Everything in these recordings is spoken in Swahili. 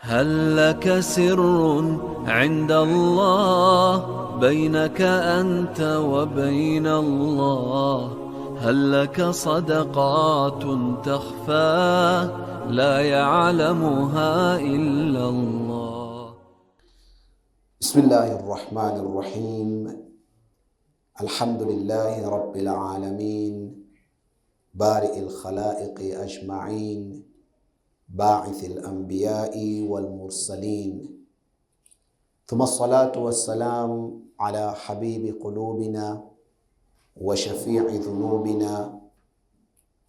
هل لك سر عند الله بينك أنت وبين الله؟ هل لك صدقات تخفى لا يعلمها إلا الله؟ بسم الله الرحمن الرحيم. الحمد لله رب العالمين، بارئ الخلائق أجمعين، باعث الأنبياء والمرسلين، ثم الصلاة والسلام على حبيب قلوبنا وشفيع ذنوبنا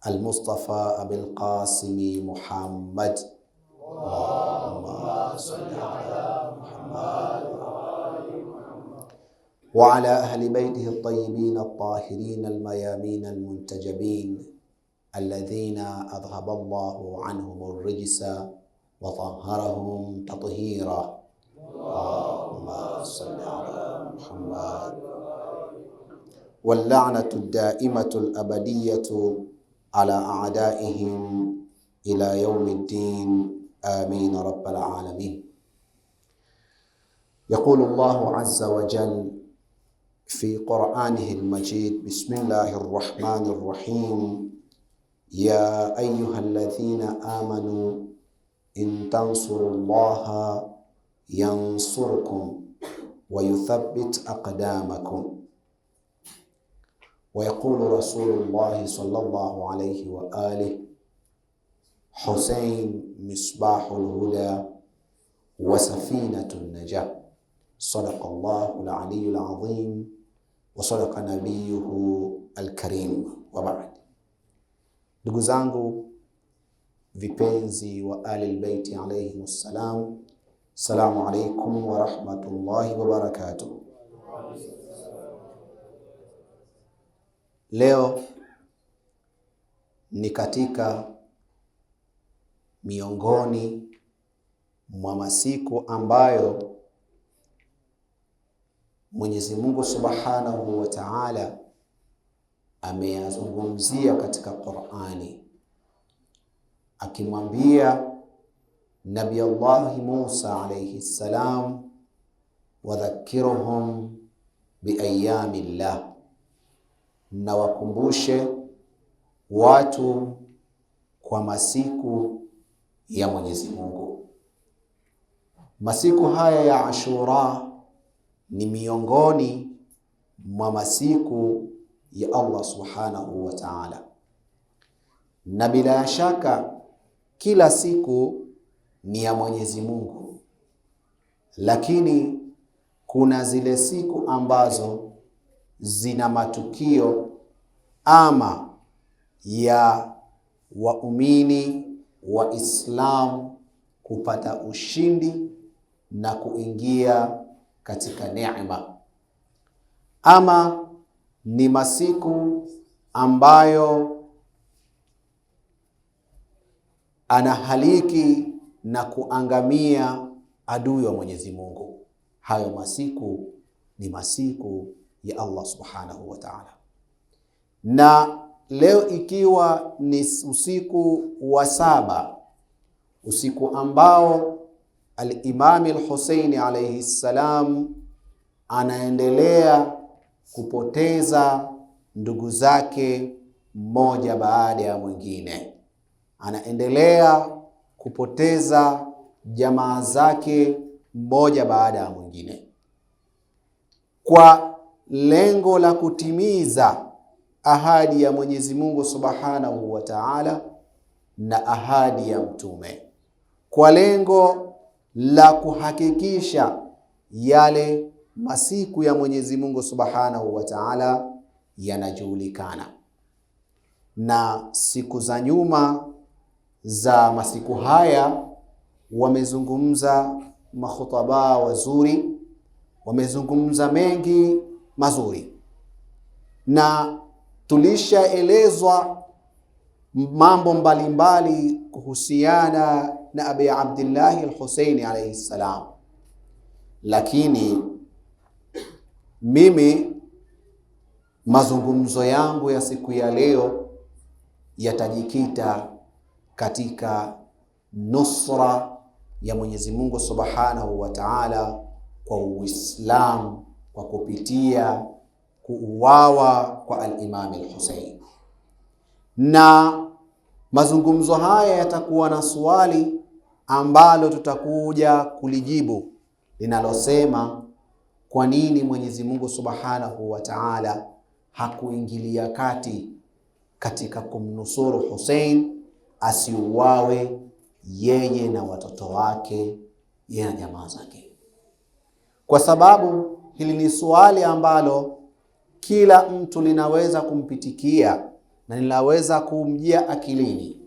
المصطفى أبي القاسم محمد. اللهم صل على محمد وعلى أهل بيته الطيبين الطاهرين الميامين المنتجبين الذين أذهب الله عنهم الرجس وطهرهم تطهيرا. اللهم صل على محمد. واللعنة الدائمة الأبدية على أعدائهم إلى يوم الدين، آمين رب العالمين. يقول الله عز وجل في قرآنه المجيد: بسم الله الرحمن الرحيم. يا أيها الذين آمنوا إن تنصروا الله ينصركم ويثبت أقدامكم. ويقول رسول الله صلى الله عليه وآله: حسين مصباح الهدى وسفينة النجاة، صدق الله العلي العظيم وصدق نبيه الكريم. وبعد. Ndugu zangu vipenzi wa Ahlul Baiti alayhi wassalam, assalamu alaykum wa rahmatullahi wa barakatuh. Leo ni katika miongoni mwa masiku ambayo Mwenyezi Mungu Subhanahu wa Ta'ala ameyazungumzia katika Qur'ani, akimwambia Nabii Allah Musa alayhi salam: wadhakiruhum biayamillah, na wakumbushe watu kwa masiku ya Mwenyezi Mungu. Masiku haya ya Ashura ni miongoni mwa masiku ya Allah Subhanahu wa Ta'ala, na bila shaka kila siku ni ya Mwenyezi Mungu, lakini kuna zile siku ambazo zina matukio ama ya waumini wa Islam kupata ushindi na kuingia katika neema, ama ni masiku ambayo anahaliki na kuangamia adui wa Mwenyezi Mungu. Hayo masiku ni masiku ya Allah Subhanahu wa Ta'ala. Na leo ikiwa ni usiku wa 7, usiku ambao al-Imam al-Husaini alayhi salam anaendelea kupoteza ndugu zake mmoja baada ya mwingine, anaendelea kupoteza jamaa zake mmoja baada ya mwingine, kwa lengo la kutimiza ahadi ya Mwenyezi Mungu Subhanahu wa Ta'ala na ahadi ya mtume, kwa lengo la kuhakikisha yale masiku ya Mwenyezi Mungu Subhanahu wa Ta'ala yanajulikana. Na siku za nyuma za masiku haya wamezungumza makhutaba wazuri, wamezungumza mengi mazuri, na tulishaelezwa mambo mbalimbali kuhusiana na Abi Abdullah al-Husaini alayhi salam. Lakini mimi mazungumzo yangu ya siku ya leo yatajikita katika nusra ya Mwenyezi Mungu Subhanahu wa Ta'ala kwa Uislamu kwa kupitia kuuawa kwa al-Imam al-Hussein. Na mazungumzo haya yatakuwa na swali ambalo tutakuja kulijibu linalosema, kwa nini Mwenyezi Mungu Subhanahu wa Ta'ala hakuingilia kati katika kumnusuru Hussein asiuawe yeye na watoto wake, yeye na jamaa zake? Kwa sababu hili ni swali ambalo kila mtu linaweza kumpitikia na linaweza kumjia akilini,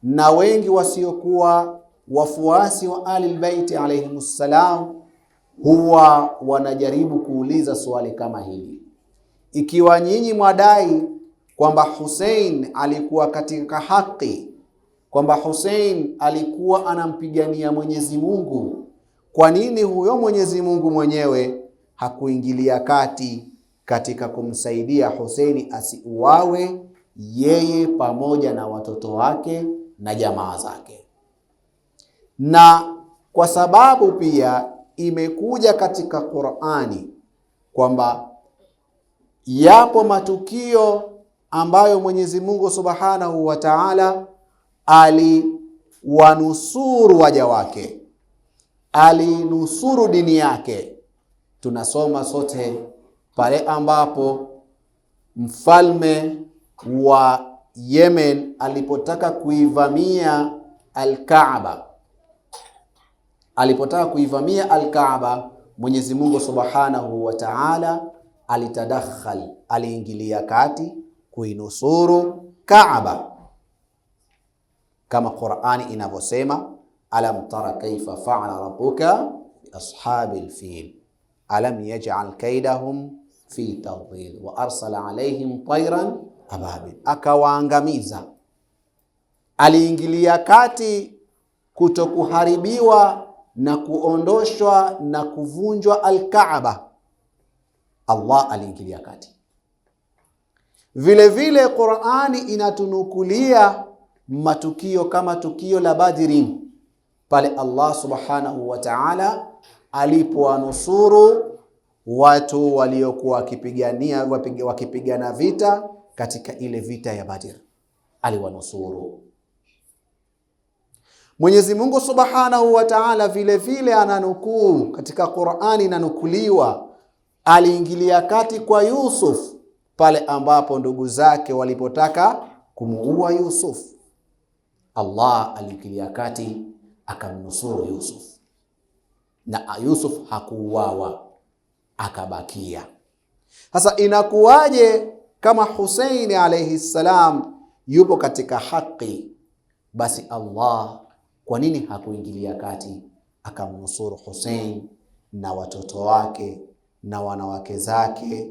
na wengi wasiokuwa wafuasi wa Ahlul Bait alayhimus salam huwa wanajaribu kuuliza swali kama hili. Ikiwa nyinyi mwadai kwamba Hussein alikuwa katika haki, kwamba Hussein alikuwa anampigania Mwenyezi Mungu, kwa nini huyo Mwenyezi Mungu mwenyewe hakuingilia kati katika kumsaidia Hussein asiuawe yeye pamoja na watoto wake na jamaa zake? Na kwa sababu pia imekuja katika Qur'ani kwamba yapo matukio ambayo Mwenyezi Mungu Subhanahu wa Ta'ala aliwanusuru waja wake, alinusuru dini yake. Tunasoma sote pale ambapo mfalme wa Yemen alipotaka kuivamia Al-Kaaba. Mwenyezi Mungu Subhanahu wa Ta'ala alitadakhal, aliingilia kati kuinusuru Kaaba, kama Qur'ani inavyosema, alam tara kaifa fa'ala rabbuka bi ashabil fil alam yaj'al kaydahum fi tadlil wa arsala alayhim tayran ababil, akawaangamiza. Aliingilia kati kutokuharibiwa na kuondoshwa na kuvunjwa Al-Kaaba. Allah aliingilia kati. Vile vile Qur'ani inatunukulia matukio kama tukio la Badri, pale Allah Subhanahu wa Ta'ala alipowanusuru watu waliokuwa wakipigana vita katika ile vita ya Badr, aliwanusuru. Mwenyezi Mungu Subhanahu wa Ta'ala vile vile ananukuu katika Qur'ani, inanukuliwa aliingilia kati kwa Yusuf pale ambapo ndugu zake walipotaka kumuua Yusuf. Allah aliingilia kati akamnusuru Yusuf, na Yusuf hakuuawa, akabakia. Sasa inakuwaje kama Hussein alayhi salam yupo katika haki, basi Allah kwa nini hakuingilia kati akamnusuru Hussein na watoto wake na wanawake zake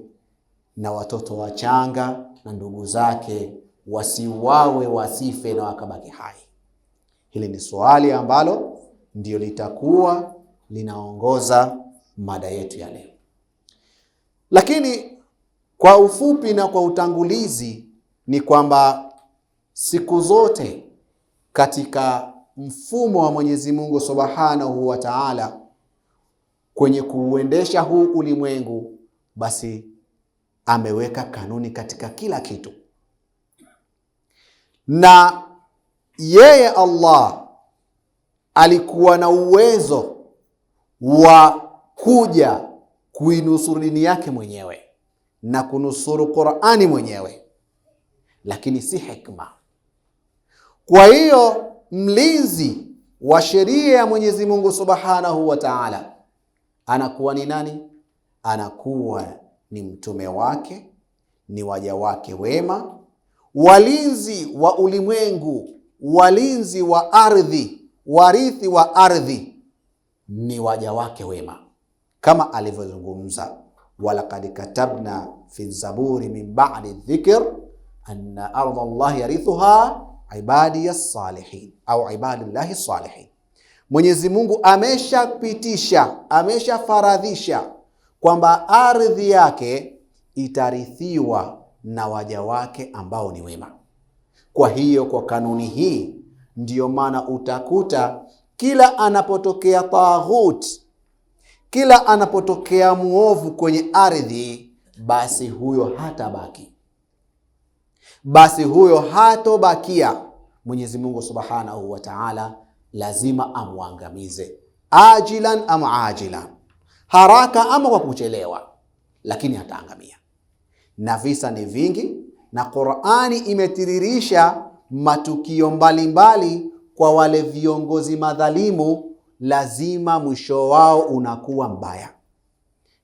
na watoto wachanga na ndugu zake wasiuawe, wasife na wakabaki hai? Hili ni swali ambalo ndio litakuwa linaongoza mada yetu ya leo. Lakini kwa ufupi na kwa utangulizi ni kwamba siku zote katika mfumo wa Mwenyezi Mungu Subhanahu wa Ta'ala kwenye kuuendesha huu ulimwengu, basi ameweka kanuni katika kila kitu. Na yeye Allah alikuwa na uwezo wa kuja kuinusuru dini yake mwenyewe na kunusuru Qur'ani mwenyewe, lakini si hikma. Kwa hiyo mlinzi wa sheria ya Mwenyezi Mungu Subhanahu wa Ta'ala anakuwa ni nani? Anakuwa ni mtume wake, ni waja wake wema, walinzi wa ulimwengu, walinzi wa ardhi, warithi wa ardhi, ni waja wake wema, kama alivyozungumza, walaqad katabna fi zaburi min ba'di dhikr anna ardha Allah yarithuha ibadiyas salihin au ibadullahi salihin. Mwenyezi Mungu ameshapitisha, ameshafaradhisha kwamba ardhi yake itarithiwa na waja wake ambao ni wema. Kwa hiyo kwa kanuni hii ndiyo maana utakuta kila anapotokea taghut, kila anapotokea muovu kwenye ardhi, basi huyo hatabaki, basi huyo hatobakia. Mwenyezi Mungu Subhanahu wa Ta'ala lazima amwangamize, ajilan am ajilan, haraka ama kwa kuchelewa, lakini ataangamia. Na visa ni vingi, na Qur'ani imetiririsha matukio mbalimbali kwa wale viongozi madhalimu, lazima mwisho wao unakuwa mbaya.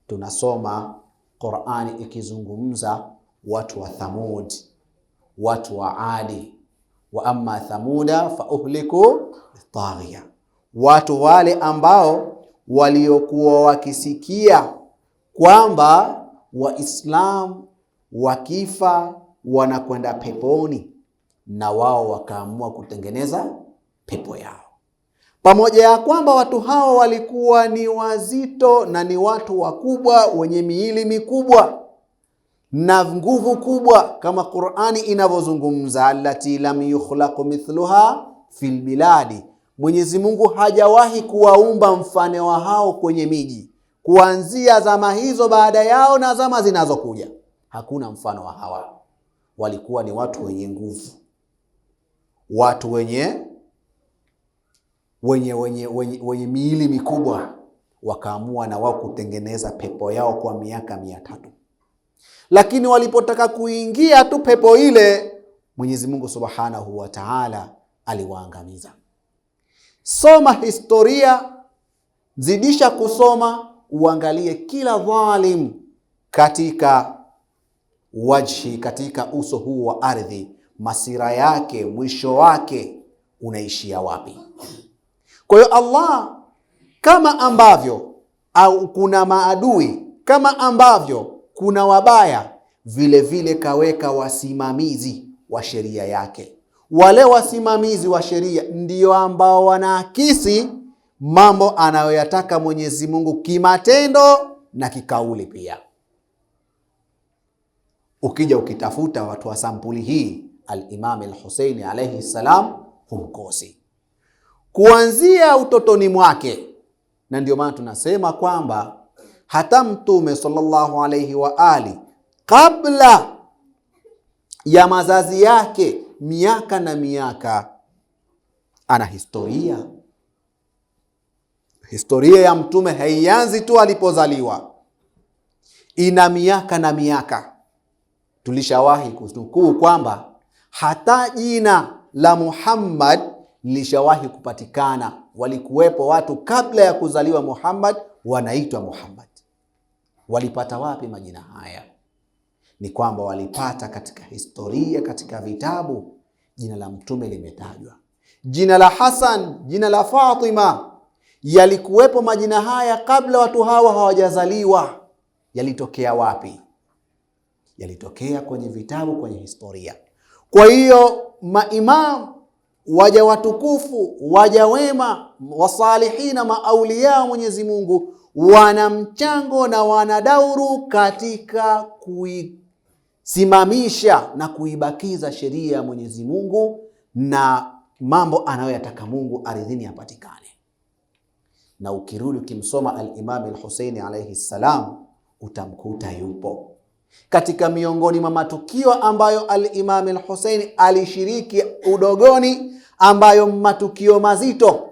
Tunasoma Qur'ani ikizungumza watu wa Thamud, watu wa Adi, wa amma Thamuda fa uhliku bitaghiya, watu wale ambao waliokuwa wakisikia kwamba Waislamu wakifa wanakwenda peponi, na wao wakaamua kutengeneza pepo yao. Pamoja ya kwamba watu hao walikuwa ni wazito na ni watu wakubwa wenye miili mikubwa na nguvu kubwa, kama Qur'ani inavyozungumza, allati lam yukhlaq mithluha fil biladi, Mwenyezi Mungu hajawahi kuwaumba mfano wa hao kwenye miji, kuanzia zama hizo baada yao na zama zinazokuja, hakuna mfano wa hawa. Walikuwa ni watu wenye nguvu, watu wenye miili mikubwa, wakaamua na wao kutengeneza pepo yao kwa miaka 300. Lakini walipotaka kuingia tu pepo ile, Mwenyezi Mungu Subhanahu wa Ta'ala aliwaangamiza. Soma historia, zidisha kusoma, uangalie kila dhalim katika wajhi, katika uso huu wa ardhi, masira yake, mwisho wake unaishia wapi? Kwa hiyo Allah, kama ambavyo au kuna maadui, kama ambavyo kuna wabaya, vile vile kaweka wasimamizi wa sheria yake. Wale wasimamizi wa sheria ndio ambao wanaakisi mambo anayoyataka Mwenyezi Mungu kimatendo na kikauli pia. Ukija ukitafuta watu wa sampuli hii, al-Imam al-Husaini alayhi salam humkosi kuanzia utotoni mwake. Na ndio maana tunasema kwamba hata Mtume sallallahu alayhi wa ali, kabla ya mazazi yake miaka na miaka, ana historia. Historia ya Mtume haianzi tu alipozaliwa, ina miaka na miaka. Tulishawahi kunukuu kwamba hata jina la Muhammad lishawahi kupatikana. Walikuwepo watu kabla ya kuzaliwa Muhammad wanaitwa Muhammad. Walipata wapi majina haya? Ni kwamba walipata katika historia, katika vitabu. Jina la Mtume limetajwa, jina la Hasan, jina la Fatima. Yalikuwepo majina haya kabla watu hawa hawajazaliwa. Yalitokea wapi? Yalitokea kwenye vitabu, kwenye historia. Kwa hiyo maimam, waja watukufu, waja wema, wasalihina, maauliya wa Mwenyezi Mungu, wana mchango na wana dauru katika kuisimamisha na kuibakiza sheria ya Mwenyezi Mungu na mambo anayoyataka Mungu ardhini yapatikane. Na ukirudi ukimsoma al-Imam al-Husaini alayhi salam, utamkuta yupo katika miongoni mwa matukio ambayo al-Imam al-Husaini alishiriki udogoni, ambayo matukio mazito,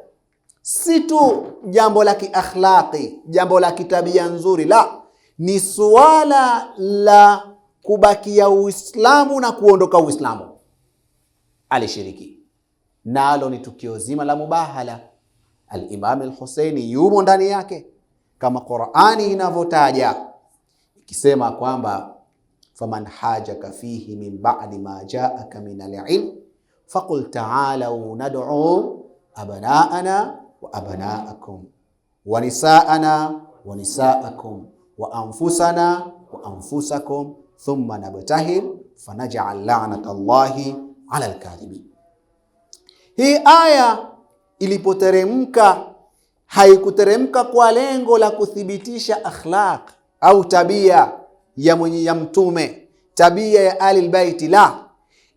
si tu jambo la kiakhlaqi, jambo la kitabia nzuri, la, ni suala la kubakia Uislamu na kuondoka Uislamu. Alishiriki nalo, ni tukio zima la mubahala. Al-Imam al-Husaini yumo ndani yake, kama Qur'ani inavyotaja ikisema kwamba faman hajaka fihi min ba'di ma ja'aka min al-ilm faqul ta'alu nad'u abna'ana wa abna'akum wa nisa'ana wa nisa'akum wa anfusana wa anfusakum thumma nabtahil fanaj'al la'natallahi 'ala al-kadhibin. Hii aya ilipoteremka, haikuteremka kwa lengo la kuthibitisha akhlaq au tabia ya Mtume, tabia ya Ahlul Bait, la,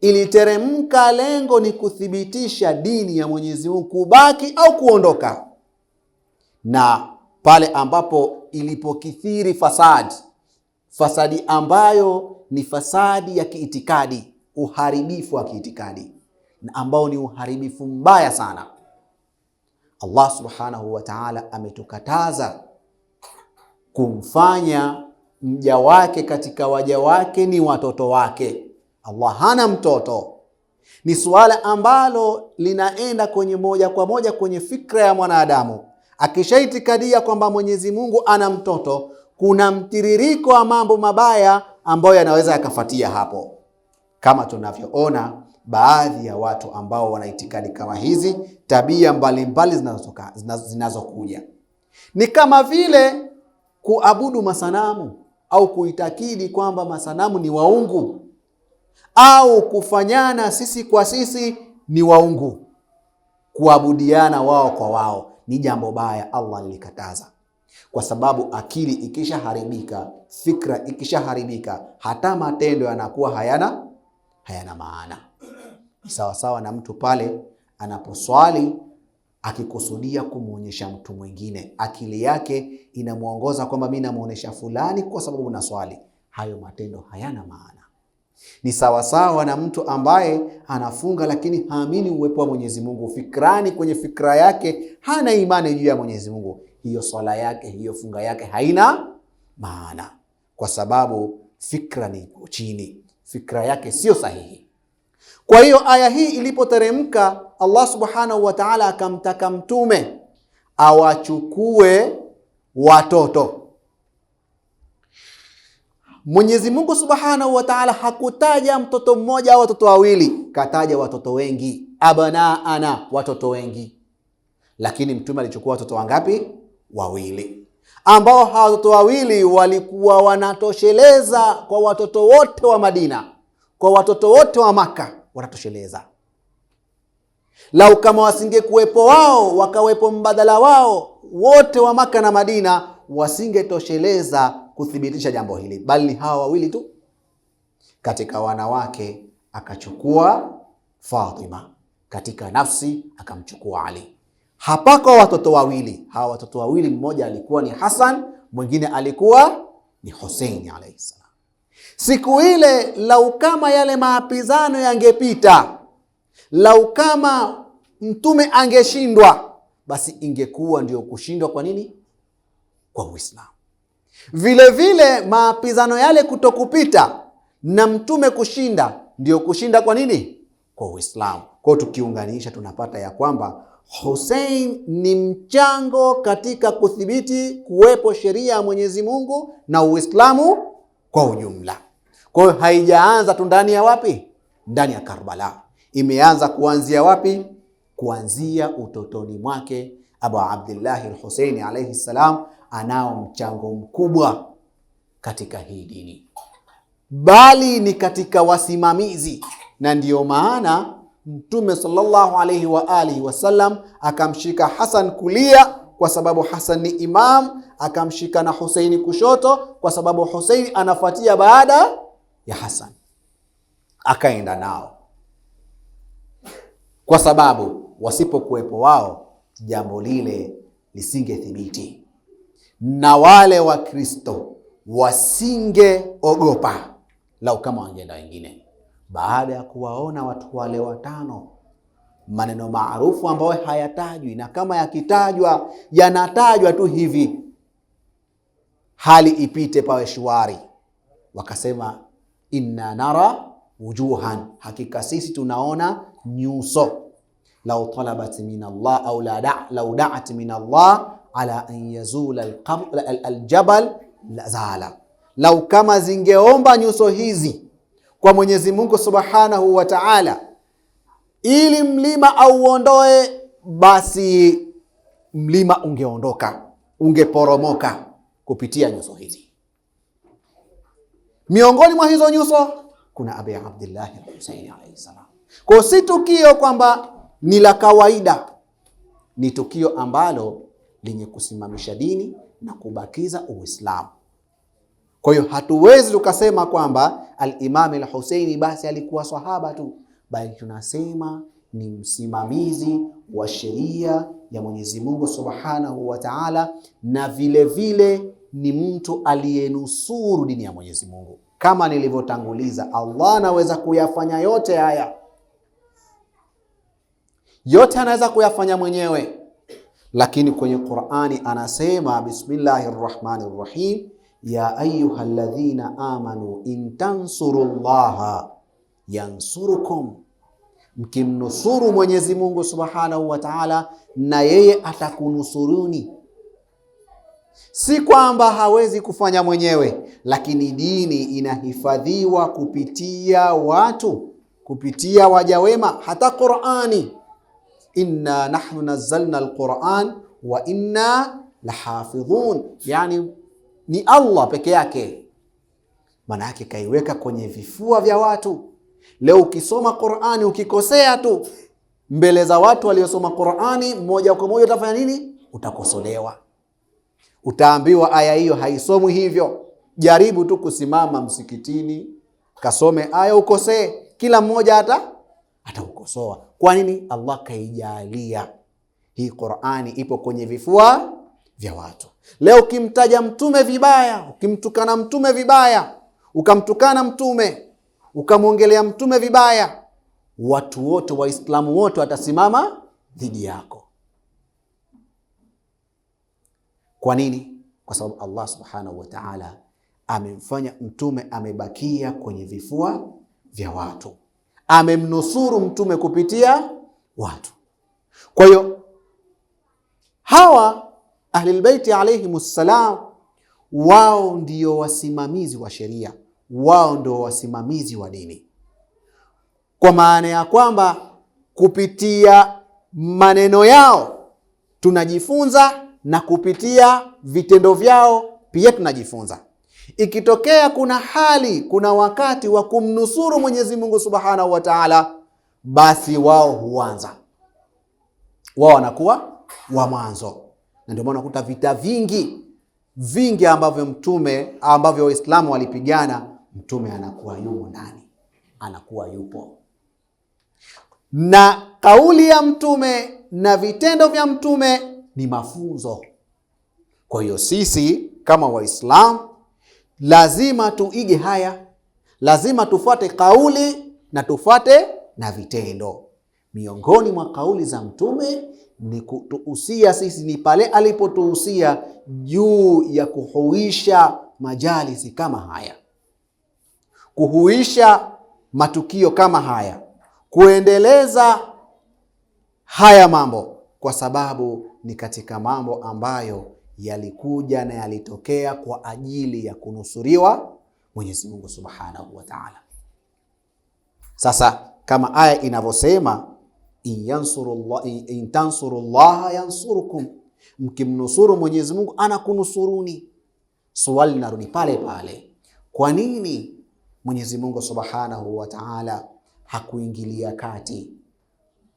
iliteremka, lengo ni kuthibitisha dini ya Mwenyezi Mungu, kubaki au kuondoka. Na pale ambapo ilipokithiri fasadi ambayo ni fasadi ya kiitikadi, uharibifu wa kiitikadi, na ambao ni uharibifu mbaya sana, Allah subhanahu wa ta'ala ametukataza kumfanya mja wake katika waja wake ni watoto wake. Allah hana mtoto. Ni suala ambalo linaenda kwenye moja kwa moja kwenye fikra ya mwanadamu. Akishaitikadia kwamba Mwenyezi Mungu ana mtoto, kuna mtiririko wa mambo mabaya ambayo yanaweza yakafuatia hapo, kama tunavyoona baadhi ya watu ambao wanaitikadi kama hizi, tabia mbalimbali zinazokuja ni kama vile kuabudu masanamu au kuitakidi kwamba masanamu ni waungu, au kufanyana sisi kwa sisi ni waungu, kuabudiana wao kwa wao. Ni jambo baya, Allah lilikataza, kwa sababu akili ikishaharibika, fikra ikishaharibika, hata matendo yanakuwa hayana maana. Sawa sawa na mtu pale anaposwali akikusudia kumuonyesha mtu mwingine, akili yake inamuongoza kwamba mimi namuonesha fulani kwa sababu naswali. Hayo matendo hayana maana. Ni sawa sawa na mtu ambaye anafunga lakini haamini uwepo wa Mwenyezi Mungu. Fikrani, kwenye fikra yake hana imani juu ya Mwenyezi Mungu. Hiyo swala yake, hiyo funga yake haina maana, kwa sababu fikra ni chini, fikra yake sio sahihi. Kwa hiyo aya hii ilipoteremka, Allah subhanahu wa ta'ala akamtaka mtume awachukue watoto. Mwenyezi Mungu subhanahu wa ta'ala hakutaja mtoto mmoja au watoto wawili, kataja watoto wengi. Abnaana, watoto wengi. Lakini mtume alichukua watoto wangapi? Wawili, ambao hawa watoto wawili walikuwa wanatosheleza kwa watoto wote wa Madina, kwa watoto wote wa Maka wanatosheleza. Lau kama wasingekuwepo wao, wakawepo mbadala wao, wote wa Maka na Madina wasingetosheleza kuthibitisha jambo hili, bali hawa wawili tu. Katika wanawake akachukua Fatima, katika nafsi akamchukua Ali. Hapako watoto wawili. Hawa watoto wawili, mmoja alikuwa ni Hassan, mwingine alikuwa ni Hussein alayhi salam. Siku ile, lau kama yale maapizano yangepita, lau kama mtume angeshindwa, basi ingekuwa ndio kushindwa kwa nini? Kwa Uislamu. Vile vile maapizano yale kutokupita na mtume kushinda, ndio kushinda kwa nini? Kwa Uislamu. Kwa tukiunganisha tunapata ya kwamba Hussein ni mchango katika kuthibiti kuwepo sheria ya Mwenyezi Mungu na Uislamu kwa ujumla. Kwa hiyo haijaanza tu ndani ya wapi? Ndani ya Karbala. Imeanza kuanzia wapi? Kuanzia utotoni mwake. Abu Abdullah al-Hussein alayhi salam anao mchango mkubwa katika hii dini, bali ni katika wasimamizi. Na ndiyo maana Mtume sallallahu alayhi wa alihi wasallam akamshika Hassan kulia kwa sababu Hassan ni imam, akamshika na Hussein kushoto kwa sababu Hussein anafuatia baada ya Hassan, akaenda nao, kwa sababu wasipokuwepo wao jambo lile lisingethibiti, na wale wa Kristo wasingeogopa lau kama wangeenda wengine. Baada ya kuwaona watu wale watano, maneno maarufu ambayo hayatajwi, na kama yakitajwa yanatajwa tu hivi hali ipite pawe shwari, wakasema inna nara wujuhan, hakika sisi tunaona nyuso. Lau talabat min Allah au lau da'at min Allah ala an yazula aljabal la zala, lau kama zingeomba nyuso hizi kwa Mwenyezi Mungu subhanahu wa ta'ala ili mlima auondoe, basi mlima ungeondoka, ungeporomoka kupitia nyuso hizi. Miongoni mwa hizo nyuso kuna Abi Abdullah al-Husayn alayhi salam. Kwa si tukio kwamba ni la kawaida, ni tukio ambalo lenye kusimamisha dini na kubakiza Uislamu. Kwa hiyo hatuwezi tukasema kwamba al-Imam al-Husaini basi alikuwa sahaba tu, bali tunasema ni msimamizi wa sheria ya Mwenyezi Mungu Subhanahu wa Ta'ala, na vile vile ni mtu aliyenusuru dini ya Mwenyezi Mungu. Kama nilivyotanguliza, Allah anaweza kuyafanya yote haya, yote anaweza kuyafanya mwenyewe, lakini kwenye Qur'ani anasema Bismillahirrahmanirrahim, ya ayyuhalladhina amanu in tansurullaha yansurukum, mkimnusuru Mwenyezi Mungu Subhanahu wa Ta'ala na yeye atakunusuruni. Si kwamba hawezi kufanya mwenyewe, lakini dini inahifadhiwa kupitia watu, kupitia waja wema. Hata Qur'ani, inna nahnu nazzalna alquran wa inna lahafidhun, yani ni Allah peke yake, maana yake kaiweka kwenye vifua vya watu. Leo ukisoma Qur'ani ukikosea tu mbele za watu waliosoma Qur'ani, moja kwa moja utafanya nini? Utakosolewa, utaambiwa aya hiyo haisomwi hivyo. Jaribu tu kusimama msikitini kasome aya ukosee, kila mmoja ataukosoa. Kwa nini? Allah kaijalia hii Qur'ani ipo kwenye vifua vya watu. Leo ukimtaja mtume vibaya, ukimtukana mtume vibaya, ukamtukana mtume, ukamwongelea mtume vibaya, watu wote, Waislamu wote watasimama dhidi yako. Kwa nini? Kwa sababu Allah Subhanahu wa Ta'ala amemfanya mtume amebakia kwenye vifua vya watu, amemnusuru mtume kupitia watu. Kwa hiyo hawa Ahlul Baiti alayhimus salam, wao ndio wasimamizi wa sheria, wao ndio wasimamizi wa dini, kwa maana ya kwamba kupitia maneno yao tunajifunza na kupitia vitendo vyao pia tunajifunza. Ikitokea kuna hali, kuna wakati wa kumnusuru Mwenyezi Mungu Subhanahu wa Ta'ala, basi wao huanza, wao wanakuwa wa mwanzo. Na ndio maana unakuta vita vingi ambavyo Waislamu walipigana, mtume anakuwa yumo ndani, anakuwa yupo. Na kauli ya mtume na vitendo vya mtume ni mafunzo. Kwa hiyo sisi kama Waislamu lazima tuige haya, lazima tufuate kauli na tufuate na vitendo. Miongoni mwa kauli za mtume ni kutuhusia sisi, ni pale alipotuhusia juu ya kuhuisha majalisi kama haya, kuhuisha matukio kama haya, kuendeleza haya mambo, kwa sababu ni katika mambo ambayo yalikuja na yalitokea kwa ajili ya kunusuriwa Mwenyezi Mungu Subhanahu wa Ta'ala. Sasa kama aya inavyosema, in tansurullaha yansurukum, mkimnusuru Mwenyezi Mungu anakunusuruni. Swali linarudi pale pale, kwa nini Mwenyezi Mungu Subhanahu wa Ta'ala hakuingilia kati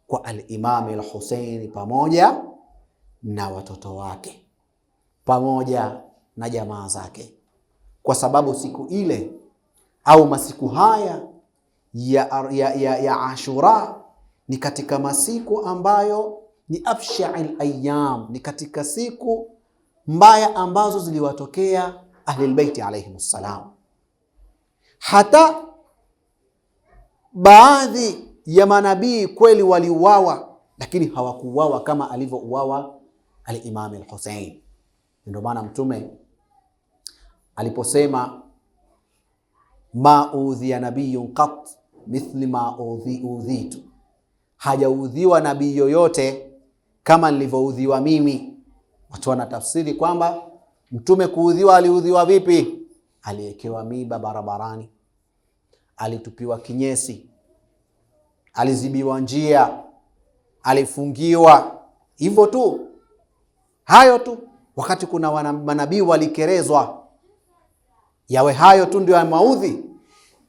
kwa al-Imam al-Husaini pamoja na watoto wake, pamoja na jamaa zake? Kwa sababu siku ile au masiku haya ya Ashura ni katika masiku ambayo ni afsha'il ayyam, ni katika siku mbaya ambazo ziliwatokea Ahlul Baiti alayhimus salam. Hata baadhi ya manabii kweli waliuawa, lakini hawakuuawa kama alivyouawa al-Imam al-Husain. Ndio maana mtume aliposema ma udhiya nabiyyun qat mithli ma udhitu, hajaudhiwa nabii yoyote kama nilivyoudhiwa mimi. Watu wanatafsiri kwamba mtume kuudhiwa, aliudhiwa vipi? Aliwekewa miba barabarani, alitupiwa kinyesi, alizibiwa njia, alifungiwa, hivyo tu, hayo tu. Wakati kuna manabii walikerezwa, yawe hayo tu ndio maudhi.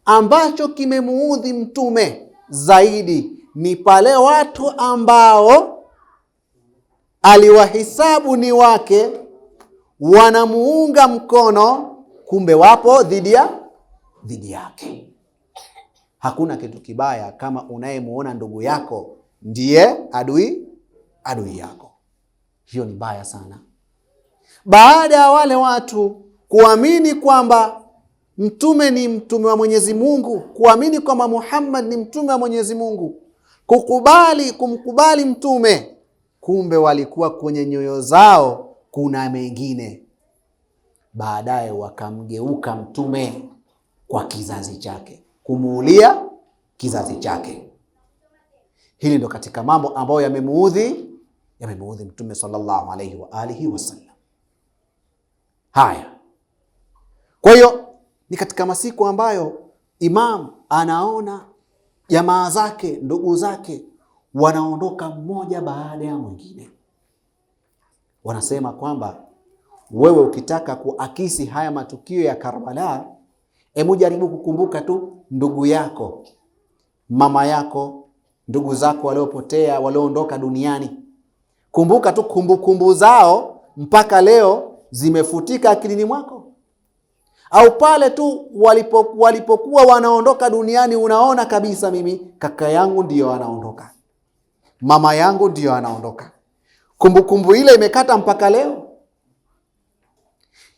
Ambacho kimemuudhi mtume zaidi ni pale watu ambao aliwahisabu ni wake wanamuunga mkono kumbe wapo dhidi yake. Hakuna kitu kibaya kama unayemuona ndugu yako ndiye adui yako. Hiyo ni baya sana. Baada ya wale watu kuamini kwamba mtume ni mtume wa Mwenyezi Mungu, kuamini kwamba Muhammad ni mtume wa Mwenyezi Mungu, kumkubali mtume, kumbe walikuwa kwenye nyoyo zao kuna mengine. Baadaye wakamgeuka mtume kwa kizazi chake, kumuulia kizazi chake. Hili ndo katika mambo ambayo yamemuudhi mtume sallallahu alaihi wa alihi wasallam. Haya, kwa hiyo ni katika masiku ambayo Imam anaona jamaa zake, ndugu zake wanaondoka mmoja baada ya mwingine. Wanasema kwamba wewe ukitaka kuakisi haya matukio ya Karbala, hebu jaribu kukumbuka tu ndugu yako, mama yako, ndugu zako waliopotea, walioondoka duniani. Kumbuka tu kumbukumbu zao mpaka leo zimefutika akilini mwako. Au pale tu walipokuwa wanaondoka duniani, unaona kabisa mimi kaka yangu ndiyo anaondoka, mama yangu ndiyo anaondoka. Kumbukumbu ile imekata mpaka leo.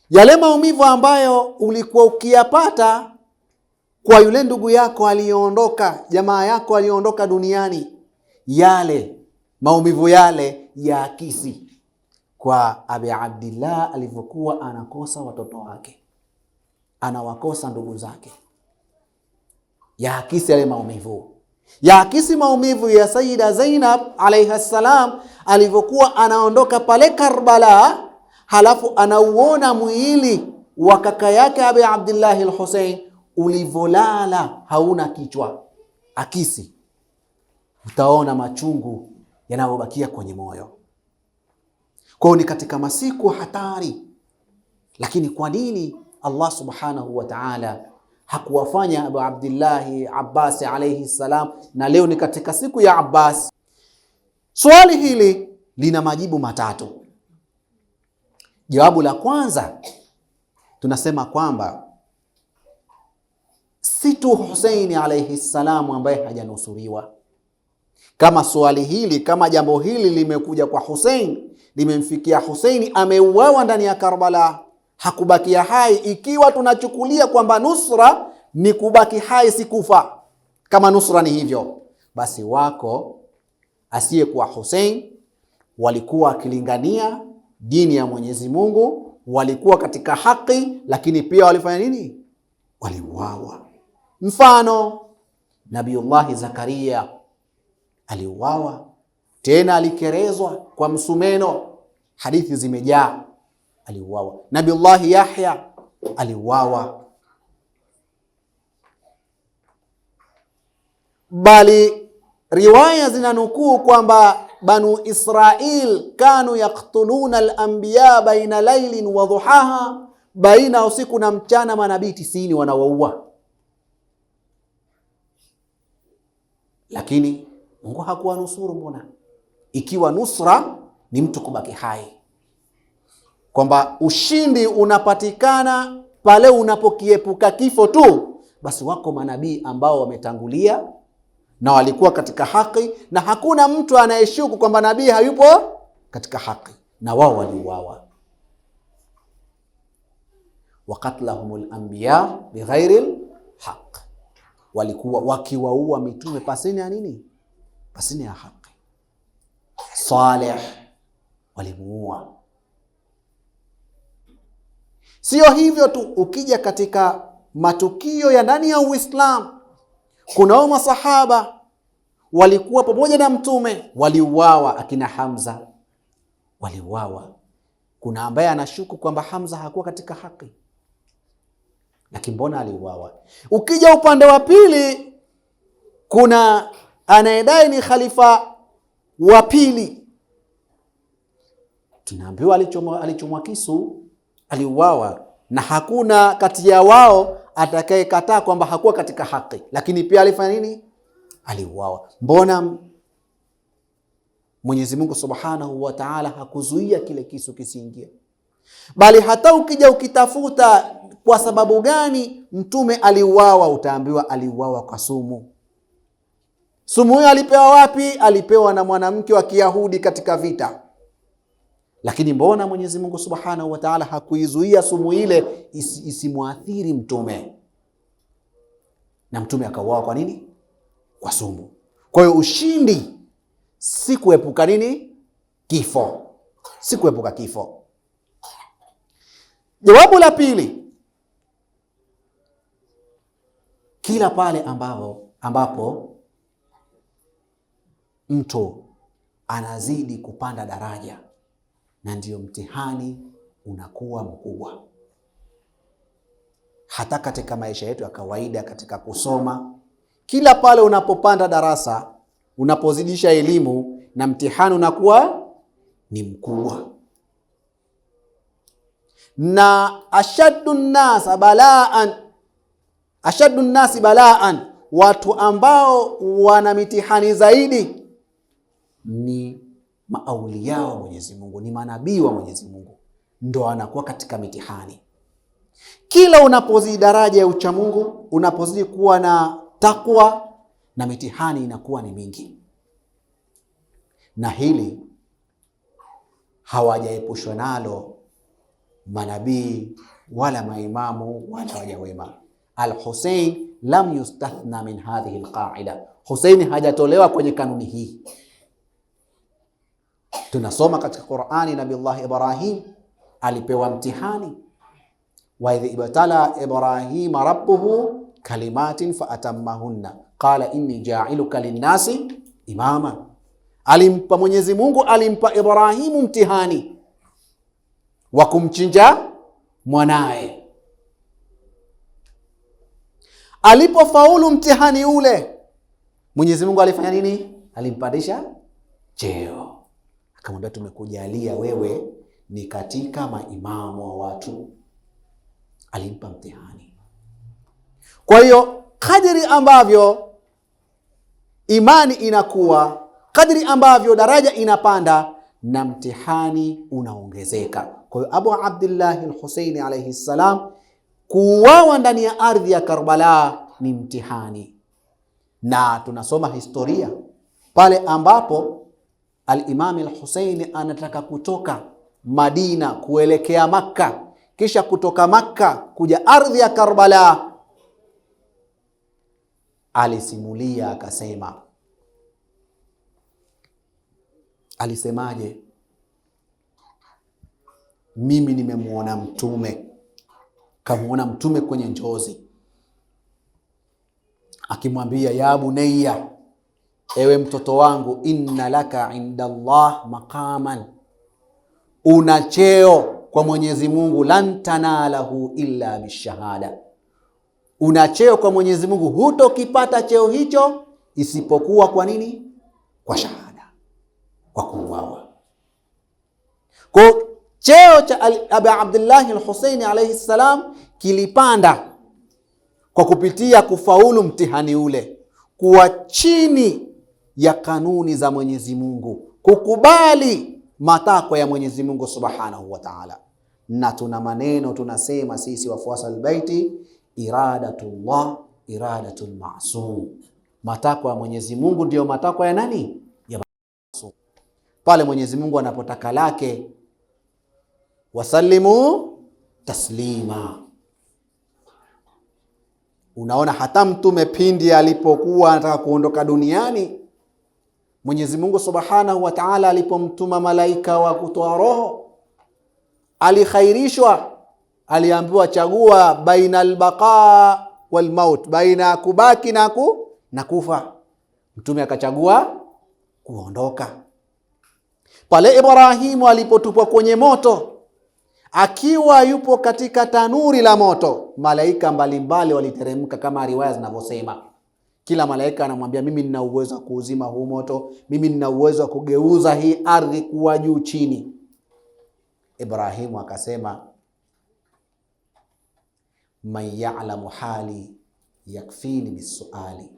Yale maumivu ambayo ulikuwa ukiyapata kwa yule ndugu yako aliyoondoka, jamaa yako aliyoondoka duniani, yale maumivu yale ya akisi kwa Abi Abdillah alivyokuwa anakosa watoto wake, anawakosa ndugu zake. Ya akisi yale maumivu. Ya akisi maumivu ya Sayyida Zainab alayha salam alivyokuwa anaondoka pale Karbala, halafu anauona mwili wa kaka yake Abi Abdillah al-Hussein ulivolala hauna kichwa. Akisi, utaona machungu yanayobakia kwenye moyo. Kwa ni katika masiku hatari. Lakini kwa nini Allah subhanahu wa ta'ala hakuwafanya Abu Abdillah Abbas alayhi salam, na leo ni katika siku ya Abbas? Swali hili lina majibu matatu. Jawabu la kwanza, tunasema kwamba si tu Hussein alayhi salam ambaye hajanusuriwa. Kama swali hili, kama jambo hili limekuja kwa Hussein, limemfikia Hussein, ameuawa ndani ya Karbala, hakubakia hai, ikiwa tunachukulia kwamba nusra ni kubaki hai si kufa, kama nusra ni hivyo, basi wako asiyekuwa Hussein walikuwa wakilingania dini ya Mwenyezi Mungu, walikuwa katika haki, lakini pia walifanya nini? Waliuawa. Mfano, Nabiullahi Zakaria aliuawa, tena alikerezwa kwa msumeno, hadithi zimejaa, aliuawa. Nabiullahi Yahya aliuawa. Bali riwaya zinanukuu kwamba Banu Israil kanu yaktuluna al-anbiya baina lailin wa dhuhaha, baina usiku na mchana manabii 90 wanawaua. Lakini Mungu hakuwa nusuru. Mbona? Ikiwa nusra ni mtu kubaki hai, kwamba ushindi unapatikana pale unapokiepuka kifo tu, basi wako manabii ambao wametangulia na walikuwa katika haki, na hakuna mtu anayeshuku kwamba nabii hayupo katika haki, na wao waliuawa. Waqatlahumul anbiya bighairi haq, walikuwa wakiwaua mitume pasini ya nini? Pasini ya haki. Saleh walimuua. Sio hivyo tu, ukija katika matukio ya ndani ya Uislamu, kunao masahaba walikuwa pamoja na mtume, waliuawa. Akina Hamza waliuawa. Kuna ambaye anashuku kwamba Hamza hakuwa katika haki, lakini mbona aliuawa? Ukija upande wa pili, kuna anayedai ni khalifa wa pili, tunaambiwa alichomwa kisu, aliuawa, na hakuna kati ya wao atakayekataa kwamba hakuwa katika haki, lakini pia alifanya nini? Aliuawa. Mbona Mwenyezi Mungu Subhanahu wa Ta'ala hakuzuia kile kisu kisiingie? Bali hata ukija ukitafuta Kwa sababu gani mtume aliuawa? Utaambiwa aliuawa kwa sumu. Sumu hiyo alipewa wapi? Alipewa na mwanamke wa Kiyahudi katika vita. Lakini mbona Mwenyezi Mungu Subhanahu wa Ta'ala hakuizuia sumu ile isimuathiri mtume? Na mtume akauawa kwa nini? Kwa sumu. Kwa hiyo ushindi si kuepuka nini? Kifo. Si kuepuka kifo. Jawabu la pili, kila pale ambapo mtu anazidi kupanda daraja, na ndiyo mtihani unakuwa mkubwa. Hata katika maisha yetu ya kawaida, katika kusoma, kila pale unapopanda darasa, unapozidisha elimu, na mtihani unakuwa ni mkubwa. Na ashaddu nasi balaan, watu ambao wana mitihani zaidi ni maaulia wa Mwenyezi Mungu, ni manabii wa Mwenyezi Mungu, ndo anakuwa katika mitihani. Kila unapozidi daraja ya ucha Mungu, unapozidi kuwa na takwa, na mitihani inakuwa ni mingi. Na hili hawajaepushwa nalo manabii wala maimamu wala waja wema. Al-Hussein lam yustathna min hadhihi al-qa'ida. Hussein hajatolewa kwenye kanuni hii. Tunasoma katika Qur'ani, Nabii Allah Ibrahim alipewa mtihani, wa idh ibtala Ibrahima rabbuhu kalimatin fa atammahunna qala inni ja'iluka lin-nasi imama. Alimpa Mwenyezi Mungu, alimpa Ibrahimu mtihani wa kumchinja mwanae. Alipofaulu mtihani ule, Mwenyezi Mungu alifanya nini? Alimpandisha cheo, akamwambia tumekujalia wewe ni katika maimamu wa watu. Alimpa mtihani. Kwa hiyo kadiri ambavyo imani inakuwa, kadiri ambavyo daraja inapanda, na mtihani unaongezeka. Kwa hiyo Abu Abdullah al-Husaini alayhi salam kuuawa ndani ya ardhi ya Karbala ni mtihani. Na tunasoma historia pale ambapo al-Imam al-Husaini anataka kutoka Madina kuelekea Makka, kisha kutoka Makka kuja ardhi ya Karbala, alisimulia akasema, alisemaje? Mimi nimemuona mtume, kamuona mtume kwenye njozi, akimwambia ya bunayya, ewe mtoto wangu, inna laka inda Allah maqaman, una cheo kwa Mwenyezi Mungu, lan tanalahu illa bishahada, una cheo kwa Mwenyezi Mungu, hutokipata cheo hicho isipokuwa kwa nini? Kwa shahada, kwa kuuawa. Kwa cheo cha Abu Abdullah al-Husaini alayhi salam kilipanda kwa kupitia kufaulu mtihani ule, kuwa chini ya kanuni za Mwenyezi Mungu, kukubali matakwa ya Mwenyezi Mungu Subhanahu wa Ta'ala. Na tuna maneno tunasema sisi wafuasi al-Baiti, iradatullah iradatul ma'sum. Matakwa ya Mwenyezi Mungu ndio matakwa ya nani? Ya ma'sum. Pale Mwenyezi Mungu anapotaka lake, wasallimu taslima. Unaona hata mtume pindi alipokuwa anataka kuondoka duniani, Mwenyezi Mungu Subhanahu wa Ta'ala alipomtuma malaika wa kutoa roho, alikhairishwa, aliambiwa chagua baina albaqa wal maut, baina kubaki na kufa. Mtume akachagua kuondoka. Pale Ibrahimu alipotupwa kwenye moto, akiwa yupo katika tanuri la moto, malaika mbalimbali waliteremka kama riwaya zinavyosema. Kila malaika anamwambia, mimi nina uwezo wa kuuzima huu moto, mimi nina uwezo wa kugeuza hii ardhi kuwa juu chini. Ibrahimu akasema, man ya'lamu hali yakfini bisuali,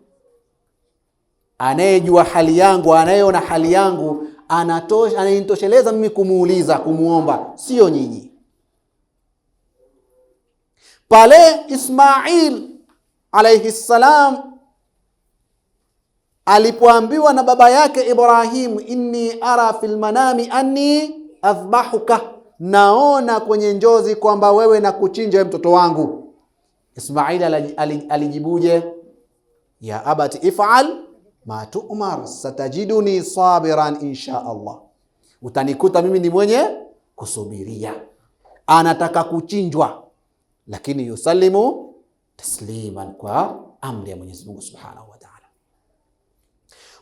anayejua hali yangu, anayeona hali yangu, ananitosheleza mimi kumuuliza, kumuomba, sio nyinyi. Pale Ismail alayhi salam alipoambiwa na baba yake Ibrahim, inni ara fil manami anni adhbahuka, naona kwenye njozi kwamba wewe na kuchinja mtoto wangu. Ismail alijibuje? Ya abati if'al ma tu'mar satajiduni sabiran insha Allah, utanikuta mimi ni mwenye kusubiria. Anataka kuchinjwa, lakini yusallimu tasliman, kwa amri ya Mwenyezi Mungu Subhanahu wa Ta'ala.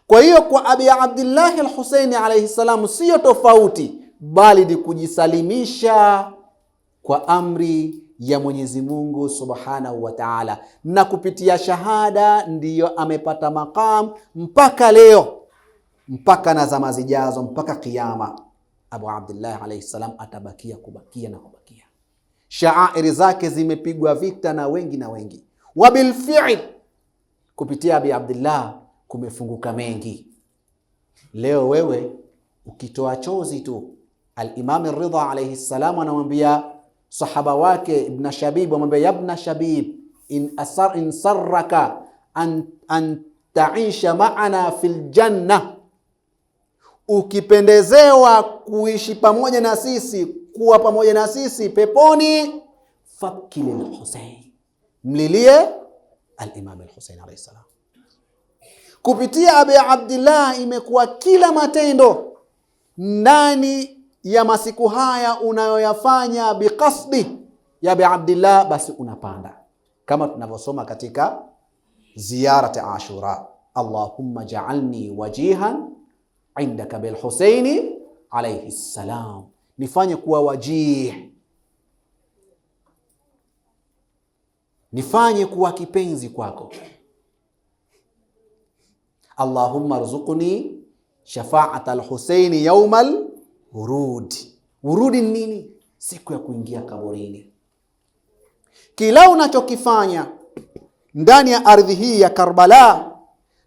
Kwa hiyo kwa Abi Abdullah al-Husaini alayhi salam sio tofauti, bali ni kujisalimisha kwa amri ya Mwenyezi Mungu Subhanahu wa Ta'ala, na kupitia shahada ndiyo amepata maqam mpaka leo, mpaka na zama zijazo, mpaka kiyama. Abu Abdullah alayhi salam atabakia kubakia na kubakia. Shaairi zake zimepigwa vita na wengi. Wa bil fi'l, kupitia Abi Abdullah kumefunguka mengi. Leo wewe ukitoa chozi tu, al-Imam ar-Ridha alayhi salam anamwambia sahaba wake Ibn Shabib, amwambia ya Ibn Shabib, in sarraka an ta'isha ma'ana fil janna, ukipendezewa kuishi pamoja na sisi, kuwa pamoja na sisi peponi, fakil al-Husayn, mlilie al-Imam al-Husayn alayhi salam. Kupitia Abi Abdullah imekuwa kila matendo ndani ya masiku haya unayoyafanya biqasdi ya Abi Abdullah, basi unapanda, kama tunavyosoma katika ziyarat Ashura, Allahumma ja'alni wajihan indaka bil Husaini alayhi salam, nifanye kuwa wajih, nifanye kuwa kipenzi kwako. Allahumma rzuqni shafa'at al-Husaini yawmal wurud. Wurudi nini? Siku ya kuingia kaburini. Kila unachokifanya ndani ya ardhi hii ya Karbala,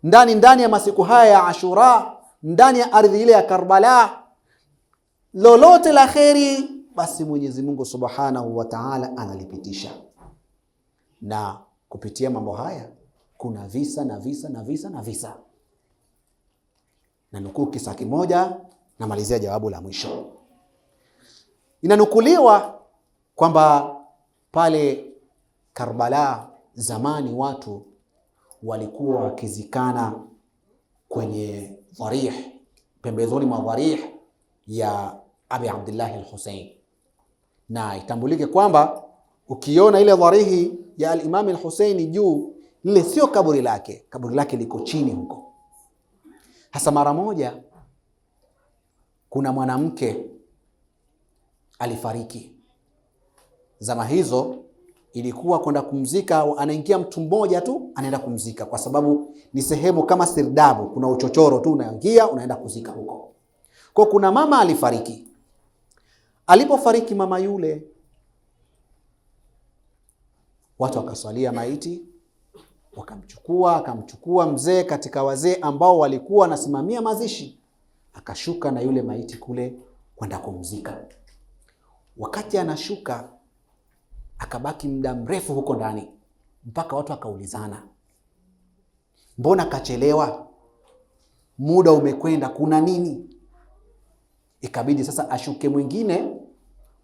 ndani ya masiku haya ya Ashura, ndani ya ardhi ile ya Karbala, lolote la kheri, basi Mwenyezi Mungu Subhanahu wa Ta'ala analipitisha. Na kupitia mambo haya kuna visa na visa. Na nukuu kisa kimoja, na malizia jawabu la mwisho. Inanukuliwa kwamba pale Karbala zamani watu walikuwa wakizikana kwenye dharih, pembezoni mwa dharih ya Abi Abdullah al-Husayn. Na itambulike kwamba ukiona ile dharihi ya al-Imam al-Husayn juu, lile sio kaburi lake liko chini huko. Hasa mara moja kuna mwanamke alifariki. Zama hizo ilikuwa kwenda kumzika, anaingia mtu mmoja tu anaenda kumzika, kwa sababu ni sehemu kama sirdabu, kuna uchochoro tu unaingia unaenda kuzika huko. Kwa kuna mama alifariki. Alipofariki mama yule, watu wakaswalia maiti, akamchukua mzee katika wazee ambao walikuwa wanasimamia mazishi, akashuka na yule maiti kule kwenda kumzika. Wakati anashuka akabaki muda mrefu huko ndani, mpaka watu wakaulizana, mbona kachelewa? Muda umekwenda, kuna nini? Ikabidi sasa ashuke mwingine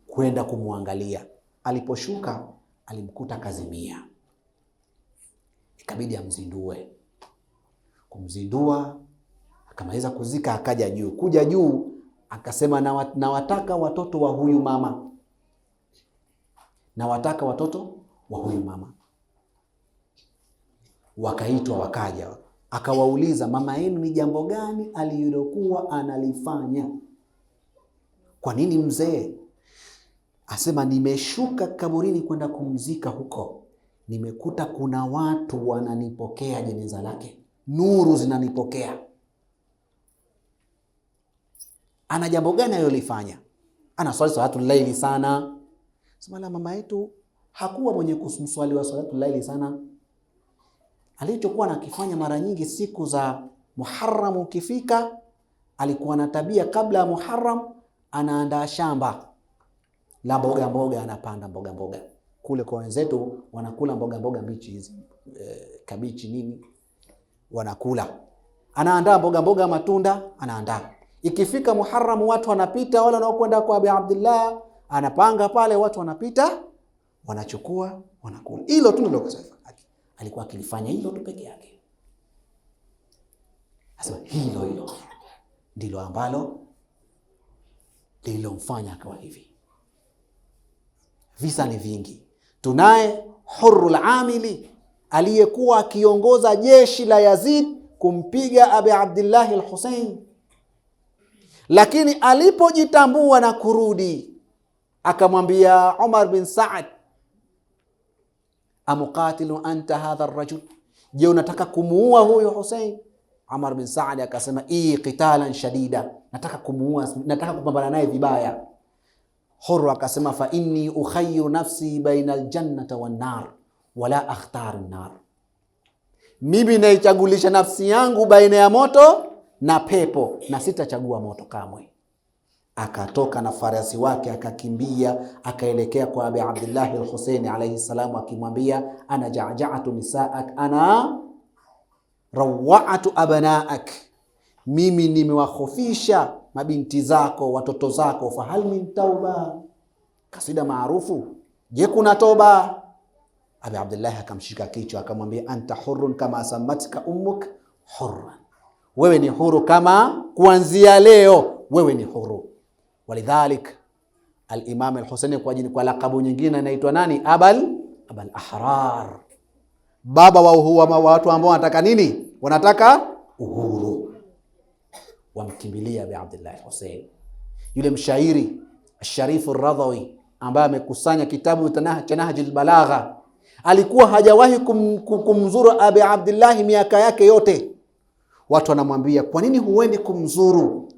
kwenda kumwangalia. Aliposhuka alimkuta kazimia. Ikabidi amzindue. Kumzindua, akamaliza kuzika, akaja juu. Kuja juu akasema, nawataka watoto wa huyu mama, nawataka watoto wa huyu mama. Wakaitwa, wakaja, akawauliza, mama yenu ni jambo gani alilokuwa analifanya? Kwa nini mzee? Asema, nimeshuka kaburini kwenda kumzika huko, nimekuta kuna watu wananipokea jeneza lake, nuru zinanipokea. Ana jambo gani alilofanya? Ana swali salatul laili sana. Sema, la, mama yetu hakuwa mwenye kuswali wa salatul laili sana. Alichokuwa anakifanya mara nyingi siku za Muharram ukifika, alikuwa na tabia kabla ya Muharram anaandaa shamba la mboga, anapanda mboga. Kule kwa wenzetu wanakula mboga mboga mbichi hizi, kabichi nini, wanakula. Anaandaa mboga mboga, matunda anaandaa. Ikifika Muharram watu wanapita, wale wanaokwenda kwa Abi Abdullah, anapanga pale, watu wanapita, wanachukua, wanakula. Hilo tu ndio alikuwa akilifanya, hilo tu peke yake. Sasa hilo ndilo ambalo lililomfanya akawa hivi. Visa ni vingi. Tunaye Hurrul Amili aliyekuwa akiongoza jeshi la Yazid kumpiga Abi Abdullah al-Husayn, lakini alipojitambua na kurudi akamwambia Umar bin Saad, amuqatilu anta hadha ar-rajul, je, unataka kumuua huyo Husayn? Umar bin Saad akasema qitalan shadida, nataka kumuua, nataka kupambana naye vibaya. Hurru akasema fa inni ukhayyu nafsi baina al-jannati wan-nar wala akhtar an-nar, mimi naichagulisha nafsi yangu baina ya moto na pepo na sitachagua moto kamwe. Akatoka na farasi wake akakimbia akaelekea kwa Abi Abdullah al-Husayn alayhi salam, akimwambia ana ja'ja'atu nisaak, ana rawa'atu abna'ak, mimi nimewahofisha mabinti zako, watoto zako, fahal min tauba, kasida maarufu, je kuna toba? Abi Abdullah akamshika kichwa akamwambia anta hurrun kama samatka ummuk hurran, wewe ni huru kama kuanzia leo wewe ni huru. Walidhalik al-Imam al-Husaini kwa lakabu nyingine anaitwa nani? Abal Ahrar, baba wa watu ambao wanataka nini? Wanataka uhuru. Wamkimbilia Abi Abdullah al-Husaini. Yule mshairi Sharif al-Radhawi ambaye amekusanya kitabu cha Nahjul Balagha, alikuwa hajawahi kumzuru Abi Abdullah miaka yake yote. Watu wanamwambia, kwa nini huendi kumzuru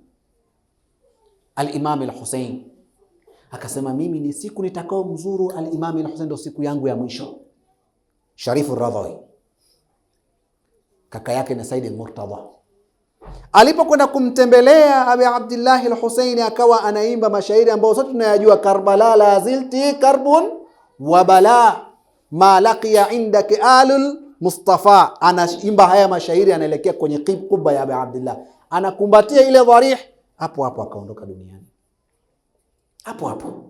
al-Imam al-Husayn? Akasema, mimi ni siku nitakao mzuru al-Imam al-Husayn ndio siku yangu ya mwisho. Sharif al-Radhawi, kaka yake na Said al-Murtada, alipokwenda kumtembelea Abi Abdullah al-Husayn akawa anaimba mashairi ambayo sote tunayajua, Karbala la zilti karbun wa bala ma laqiya indaka alul Mustafa. Anaimba haya mashairi, anaelekea kwenye kubba ya Abi Abdullah, anakumbatia ile dharih, hapo hapo akaondoka duniani, hapo hapo.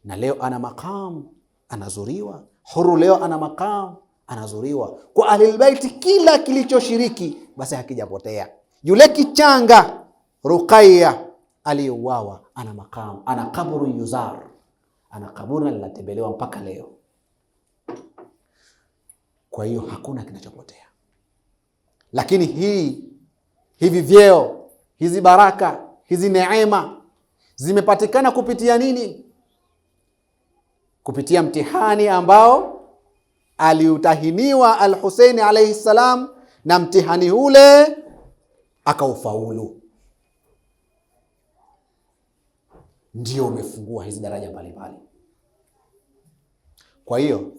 Na leo ana maqam anazuriwa, Huru leo ana maqam anazuriwa. Kwa Ahlul Bait kila kilichoshiriki basi hakijapotea. Yule kichanga Ruqayya aliyeuawa ana maqam, ana kaburu yuzar, ana kaburi linatembelewa mpaka leo. Kwa hiyo hakuna kinachopotea. Lakini hivi vyeo, hizi baraka, hizi neema zimepatikana kupitia nini? Kupitia mtihani ambao aliutahiniwa al-Husayn alayhi salam, na mtihani ule akaufaulu, ndio umefungua hizi daraja mbalimbali. Kwa hiyo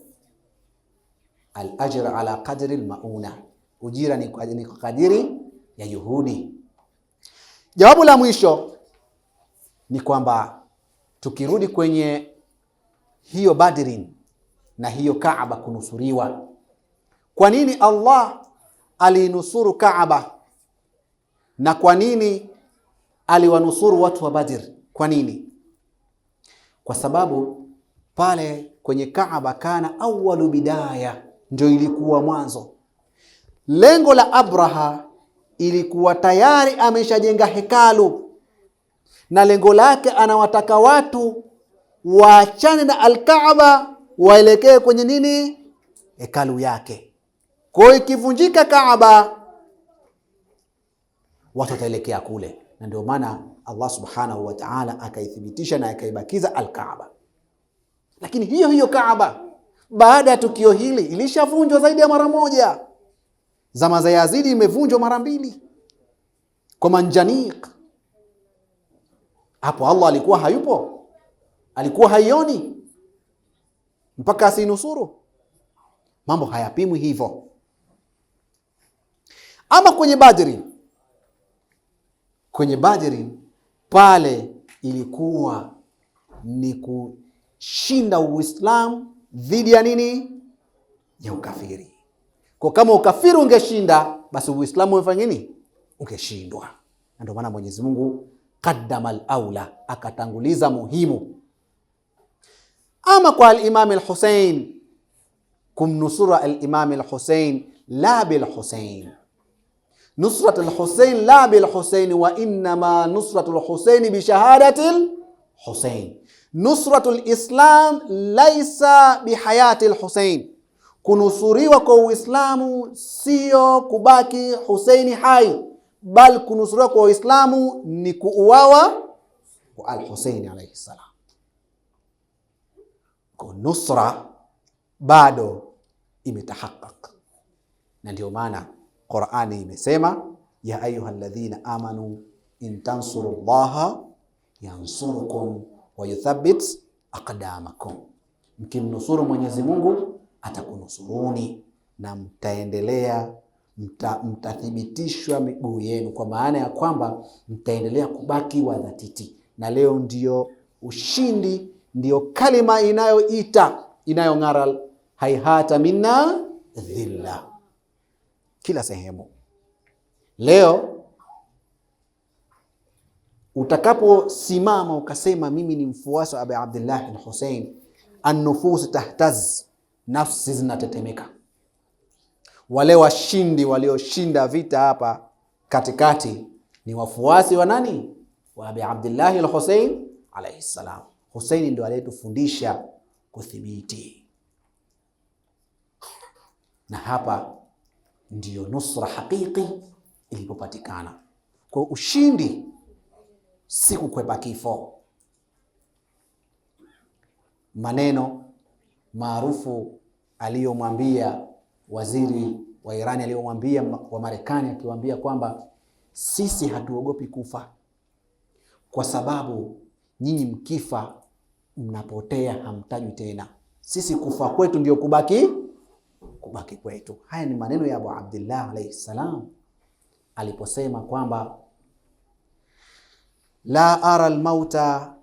al-ajr ala qadri al-mauna, ujira ni kwa kadiri ya juhudi. Jawabu la mwisho ni kwamba tukirudi kwenye hiyo Badrin na hiyo Kaaba kunusuriwa, kwa nini Allah alinusuru Kaaba na kwa nini aliwanusuru watu wa Badr? Kwa nini? Kwa sababu pale kwenye Kaaba kana awwalu bidaya, ndio ilikuwa mwanzo. Lengo la Abraha ilikuwa tayari ameshajenga hekalu, na lengo lake anawataka watu waachane na al-Kaaba waelekee kwenye nini? Hekalu yake. Kwa hiyo ikivunjika Kaaba watu wataelekea kule, na ndio maana Allah subhanahu wa ta'ala akaithibitisha na akaibakiza al-Kaaba. Lakini hiyo Kaaba baada ya tukio hili ilishavunjwa zaidi ya mara moja. Zama za Yazidi imevunjwa mara mbili kwa Manjaniq. Hapo Allah alikuwa hayupo, alikuwa haioni mpaka asinusuru. Mambo hayapimwi hivyo. Ama kwenye Badri pale ilikuwa ni shinda Uislamu dhidi ya nini? Ya ukafiri. Kwa kama ukafiri ungeshinda, basi Uislamu umefanya nini? Ungeshindwa. Ndio maana Mwenyezi Mungu qaddama al-aula, akatanguliza muhimu. Ama kwa al-Imam al-Hussein, kumnusura al-Imam al-Hussein la bil-Hussein. Nusrat al-Hussein la bil-Hussein, wa innama nusrat al-Hussein bi shahadati al-Hussein. Nusrat al-Islam laysa bi hayati al-Hussein. Kunusuriwa kwa Uislamu sio kubaki Husaini hai, bali kunusuriwa kwa Uislamu ni kuuawa kwa al-Husaini alayhi salam. Kwa nusra bado imetahaqaq. Na ndio maana Qur'ani imesema ya ayyuhalladhina amanu in tansurullaha yansurukum wa yuthabbit aqdamakum. Mkimnusuru Mwenyezi Mungu atakunusuruni na mtaendelea, mtathibitishwa miguu yenu, kwa maana ya kwamba mtaendelea kubaki wadhatiti. Na leo ndio ushindi, ndio kalima inayoita, inayong'ara haihata minna dhilla kila sehemu. Leo utakaposimama ukasema mimi ni mfuasi wa Abi Abdullah al-Hussein, an-nufus tahtaz, nafsi zinatetemeka. Wale washindi walioshinda vita hapa katikati ni wafuasi wa nani? Wa Abi Abdullah al-Hussein alayhi salam. Hussein ndio aliyetufundisha kuthibiti, na hapa ndiyo nusra hakiki ilipopatikana. Kwa ushindi si kukwepa kifo. Maneno maarufu aliyomwambia waziri wa Irani, aliyomwambia wa Marekani, akiwaambia kwamba sisi hatuogopi kufa kwa sababu nyinyi mkifa mnapotea, hamtajwi tena. Sisi kufa kwetu ndio kubaki kwetu. Haya ni maneno ya Abu Abdullah alayhi salam aliposema kwamba la ara al-mauta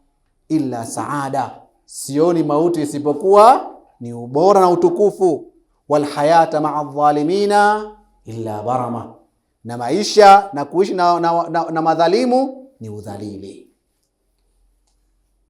illa saada, sioni mauti isipokuwa ni ubora na utukufu. Wal hayata ma'a adh-dhalimina illa barama, na maisha na kuishi na madhalimu ni udhalili.